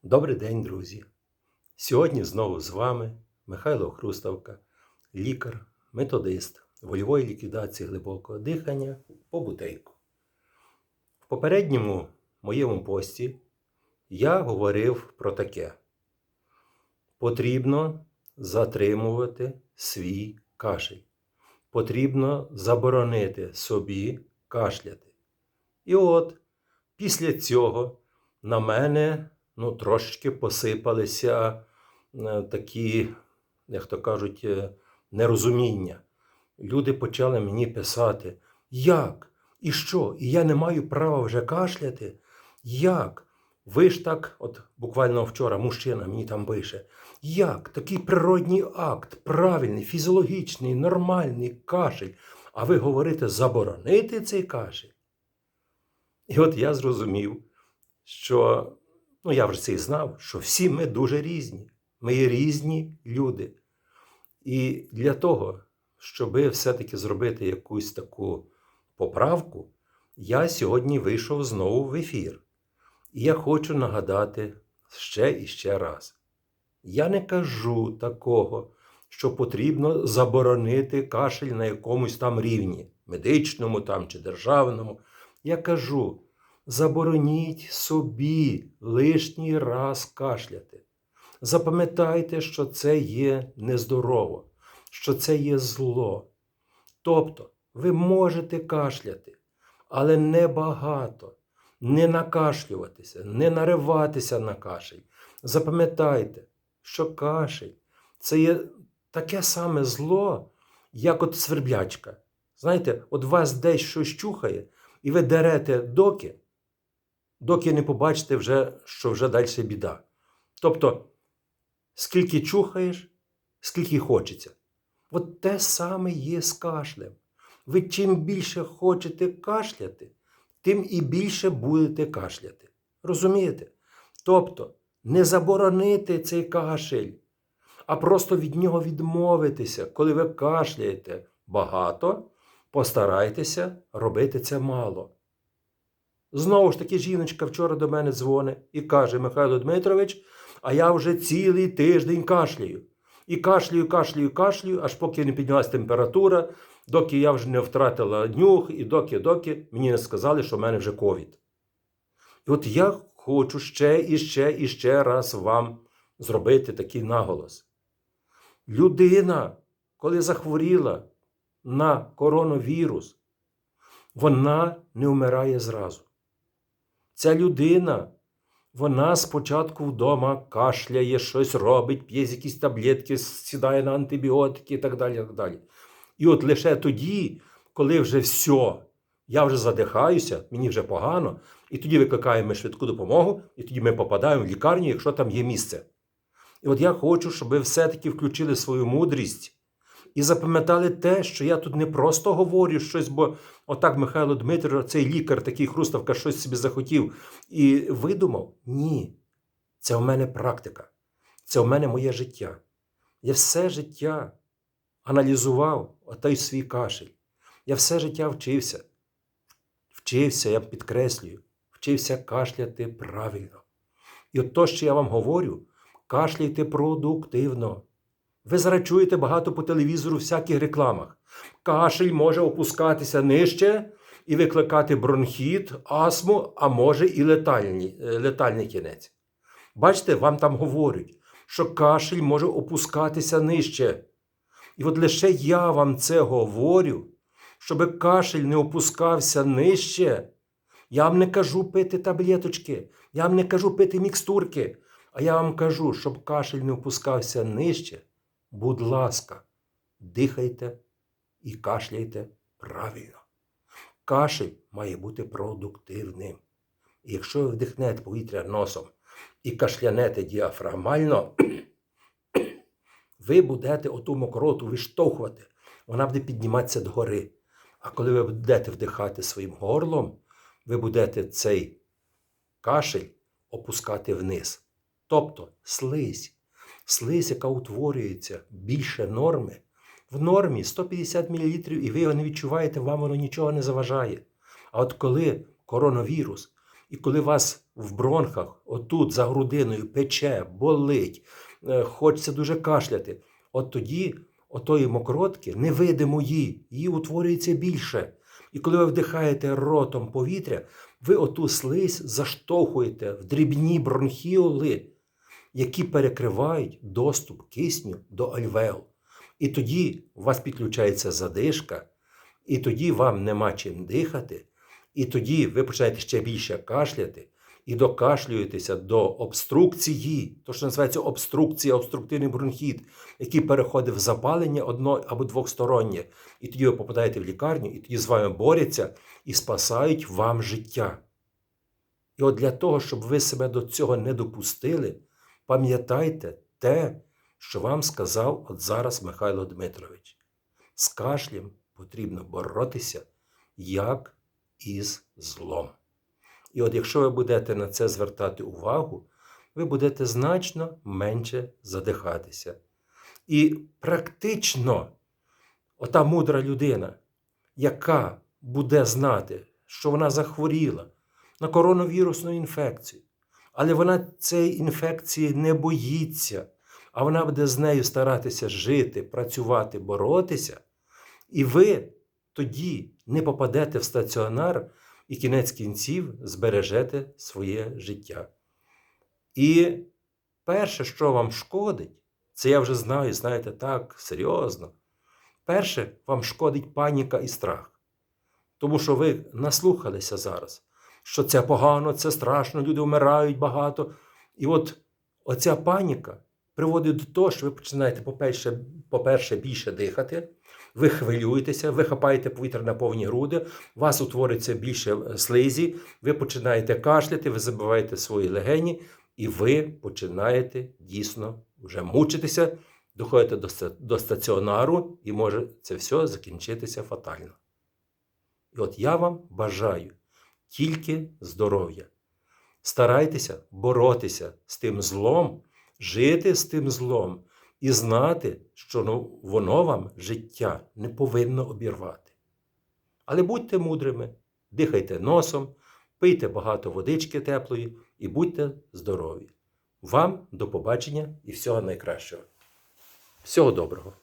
Добрий день, друзі! Сьогодні знову з вами Михайло Хруставка, лікар, методист вольової ліквідації глибокого дихання по Бутейку. В попередньому моєму пості я говорив про таке. Потрібно затримувати свій кашель. Потрібно заборонити собі кашляти. І от після цього на мене трошечки посипалися такі, як то кажуть, нерозуміння. Люди почали мені писати, як? І що? І я не маю права вже кашляти? Як? Ви ж так, от буквально вчора мужчина мені там пише, як? Такий природній акт, правильний, фізіологічний, нормальний кашель. А ви говорите заборонити цей кашель? І от я зрозумів, що я вже це і знав, що всі ми дуже різні. Ми є різні люди. І для того, щоб все-таки зробити якусь таку поправку, я сьогодні вийшов знову в ефір. І я хочу нагадати ще і ще раз. Я не кажу такого, що потрібно заборонити кашель на якомусь там рівні, медичному там чи державному. Я кажу, забороніть собі лишній раз кашляти. Запам'ятайте, що це є нездорово, що це є зло. Тобто, ви можете кашляти, але не багато, не накашлюватися, не нариватися на кашель. Запам'ятайте, що кашель – це є таке саме зло, як от сверблячка. Знаєте, от вас десь щось чухає, і ви дерете доки не побачите, що вже далі біда. Тобто, скільки чухаєш, скільки хочеться. От те саме є з кашлем. Ви чим більше хочете кашляти, тим і більше будете кашляти. Розумієте? Тобто, не заборонити цей кашель, а просто від нього відмовитися. Коли ви кашляєте багато, постарайтеся робити це мало. Знову ж таки, жіночка вчора до мене дзвонить і каже, Михайло Дмитрович, а я вже цілий тиждень кашляю. І кашляю, аж поки не піднялась температура, доки я вже не втратила нюх, і доки мені не сказали, що в мене вже ковід. І от я хочу ще раз вам зробити такий наголос. Людина, коли захворіла на коронавірус, вона не вмирає зразу. Ця людина, вона спочатку вдома кашляє, щось робить, п'є якісь таблетки, сідає на антибіотики і так далі, так далі. І от лише тоді, коли вже все, я вже задихаюся, мені вже погано, і тоді викликаємо швидку допомогу, і тоді ми попадаємо в лікарню, якщо там є місце. І от я хочу, щоб ви все-таки включили свою мудрість і запам'ятали те, що я тут не просто говорю щось, бо отак Михайло Дмитрович, цей лікар, такий Хруставка, щось собі захотів і видумав. Ні, це в мене практика, це в мене моє життя. Я все життя аналізував отой свій кашель. Я все життя вчився, я підкреслюю, вчився кашляти правильно. І от то, що я вам говорю, кашляйте продуктивно. Ви зараз чуєте багато по телевізору в всяких рекламах. Кашель може опускатися нижче і викликати бронхіт, астму, а може і летальний кінець. Бачите, вам там говорять, що кашель може опускатися нижче. І от лише я вам це говорю, щоб кашель не опускався нижче. Я вам не кажу пити таблеточки, я вам не кажу пити мікстурки, а я вам кажу, щоб кашель не опускався нижче. Будь ласка, дихайте і кашляйте правильно. Кашель має бути продуктивним. І якщо ви вдихнете повітря носом і кашлянете діафрагмально, ви будете оту мокроту виштовхувати, вона буде підніматися догори. А коли ви будете вдихати своїм горлом, ви будете цей кашель опускати вниз. Тобто слизь. Слизь, яка утворюється більше норми, в нормі 150 мл, і ви його не відчуваєте, вам воно нічого не заважає. А от коли коронавірус І коли вас в бронхах, отут за грудиною пече, болить, хочеться дуже кашляти, от тоді отої мокротки невидимої, її утворюється більше. І коли ви вдихаєте ротом повітря, ви оту слизь заштовхуєте в дрібні бронхіоли, які перекривають доступ кисню до альвеол. І тоді у вас підключається задишка, і тоді вам нема чим дихати, і тоді ви починаєте ще більше кашляти і докашлюєтеся до обструкції, то, що називається обструкція, обструктивний бронхіт, який переходить в запалення одно- або двостороннє. І тоді ви попадаєте в лікарню, і тоді з вами борються і спасають вам життя. І от для того, щоб ви себе до цього не допустили, пам'ятайте те, що вам сказав от зараз Михайло Дмитрович. З кашлем потрібно боротися, як із злом. І от якщо ви будете на це звертати увагу, ви будете значно менше задихатися. І практично ота мудра людина, яка буде знати, що вона захворіла на коронавірусну інфекцію, але вона цієї інфекції не боїться, а вона буде з нею старатися жити, працювати, боротися, і ви тоді не попадете в стаціонар і кінець кінців збережете своє життя. І перше, що вам шкодить, це я вже знаю, знаєте, так, серйозно. Перше, вам шкодить паніка і страх. Тому що ви наслухалися зараз, що це погано, це страшно, люди вмирають багато. І от оця паніка приводить до того, що ви починаєте, по-перше, більше дихати, ви хвилюєтеся, ви хапаєте повітря на повні груди, у вас утвориться більше слизі, ви починаєте кашляти, ви забиваєте свої легені, і ви починаєте дійсно вже мучитися, доходите до стаціонару, і може це все закінчитися фатально. І от я вам бажаю тільки здоров'я. Старайтеся боротися з тим злом, жити з тим злом і знати, що воно вам життя не повинно обірвати. Але будьте мудрими, дихайте носом, пийте багато водички теплої і будьте здорові. Вам до побачення і всього найкращого. Всього доброго!